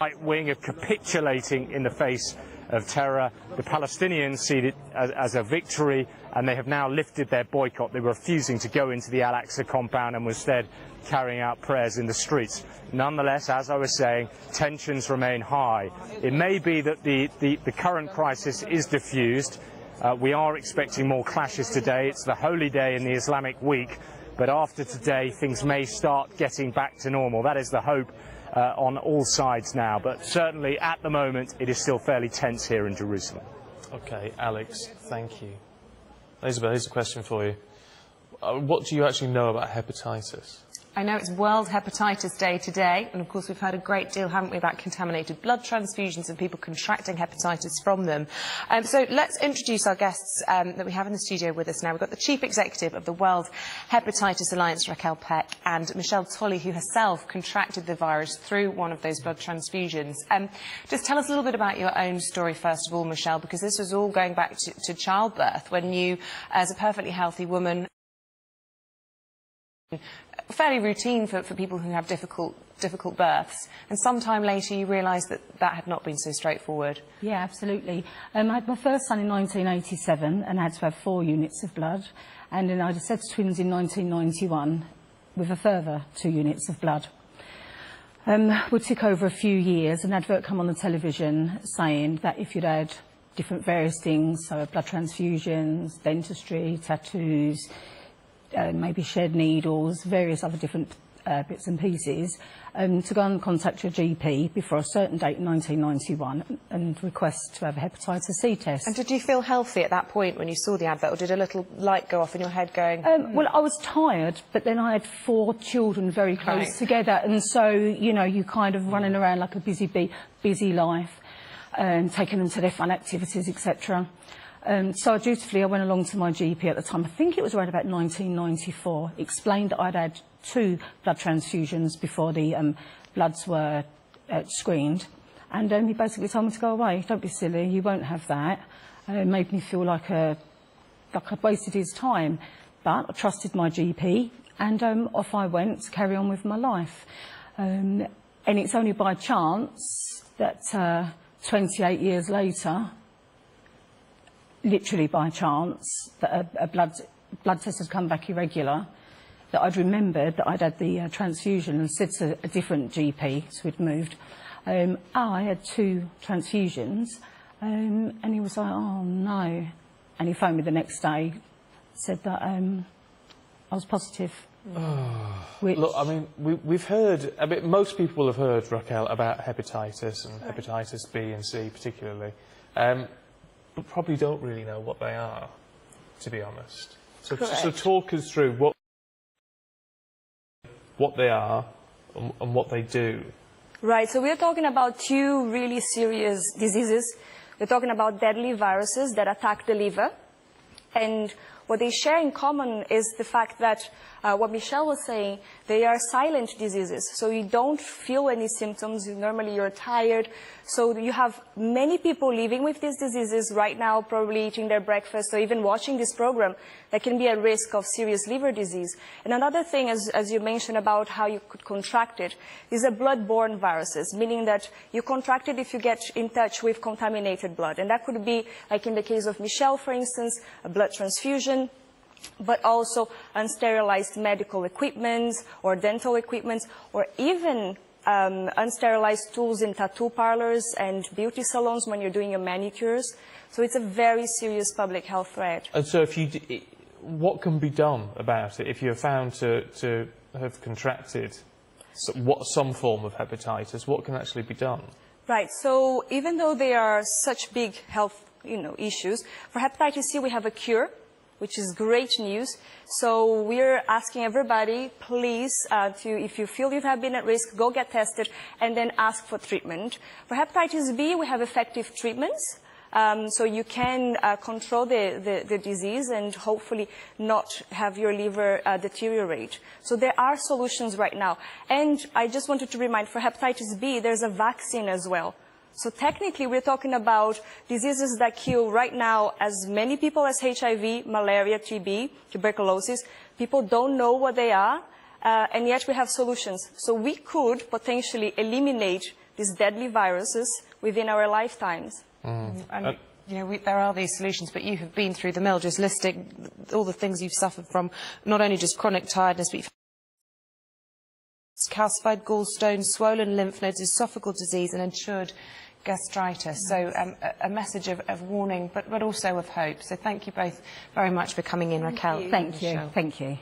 right wing are capitulating in the face of terror. The Palestinians see it as a victory, and they have now lifted their boycott. They were refusing to go into the Al-Aqsa compound and were instead carrying out prayers in the streets. Nonetheless, as I was saying, tensions remain high. It may be that the current crisis is diffused. We are expecting more clashes today. It's the holy day in the Islamic week, but after today things may start getting back to normal. That is the hope on all sides now, but certainly at the moment it is still fairly tense here in Jerusalem. Okay, Alex, thank you. Elizabeth, here's a question for you. What do you actually know about hepatitis? I know it's World Hepatitis Day today, and of course we've heard a great deal, haven't we, about contaminated blood transfusions and people contracting hepatitis from them. So let's introduce our guests that we have in the studio with us now. We've got the Chief Executive of the World Hepatitis Alliance, Raquel Peck, and Michelle Toley, who herself contracted the virus through one of those blood transfusions. Just tell us a little bit about your own story, first of all, Michelle, because this was all going back to childbirth, when you, as a perfectly healthy woman, fairly routine for people who have difficult births, and sometime later you realised that that had not been so straightforward. Yeah, absolutely. I had my first son in 1987 and had to have 4 units of blood, and then I had sets of twins in 1991 with a further 2 units of blood. We took over a few years. An advert come on the television saying that if you'd had different various things, so blood transfusions, dentistry, tattoos, maybe shed needles, various other different bits and pieces, to go and contact your GP before a certain date in 1991 and request to have a hepatitis C test. And did you feel healthy at that point when you saw the advert, or did a little light go off in your head going... Well, I was tired, but then I had 4 children very close together, and so, you know, you kind of running around like a busy life, and taking them to their fun activities, etc. So dutifully I went along to my GP at the time, I think it was around about 1994, explained that I'd had 2 blood transfusions before the bloods were screened, and he basically told me to go away. Don't be silly, you won't have that. It made me feel like I'd wasted his time, but I trusted my GP, and off I went to carry on with my life. And it's only by chance that 28 years later, literally by chance, that a blood test had come back irregular, that I'd remembered that I'd had the transfusion and said to a different GP, so we'd moved, I had 2 transfusions, and he was like, oh no. And he phoned me the next day, said that I was positive. Which... Look, I mean, we've heard, most people have heard, Raquel, about hepatitis and hepatitis B and C particularly. But probably don't really know what they are, to be honest. So talk us through what they are and what they do. Right, so we're talking about 2 really serious diseases. We're talking about deadly viruses that attack the liver. And what they share in common is the fact that, what Michelle was saying, they are silent diseases. So you don't feel any symptoms. Normally you're tired. So you have many people living with these diseases right now, probably eating their breakfast or even watching this program, that can be at risk of serious liver disease. And another thing, as you mentioned about how you could contract it, these are blood-borne viruses, meaning that you contract it if you get in touch with contaminated blood. And that could be, like in the case of Michelle, for instance, a blood transfusion, but also unsterilized medical equipment or dental equipment, or even unsterilized tools in tattoo parlors and beauty salons when you're doing your manicures. So it's a very serious public health threat. And so what can be done about it if you're found to have contracted some form of hepatitis? What can actually be done? Right, so even though they are such big health issues, for hepatitis C we have a cure, which is great news. So we're asking everybody, please, if you feel you have been at risk, go get tested and then ask for treatment. For hepatitis B, we have effective treatments. So you can control the disease and hopefully not have your liver deteriorate. So there are solutions right now. And I just wanted to remind, for hepatitis B, there's a vaccine as well. So technically, we're talking about diseases that kill right now as many people as HIV, malaria, TB, tuberculosis. People don't know what they are, and yet we have solutions. So we could potentially eliminate these deadly viruses within our lifetimes. And you know, there are these solutions, but you have been through the mill, just listing all the things you've suffered from, not only just chronic tiredness, but calcified gallstones, swollen lymph nodes, esophageal disease and insured gastritis. So a message of warning, but also of hope. So thank you both very much for coming in, Raquel. Thank you. Thank you.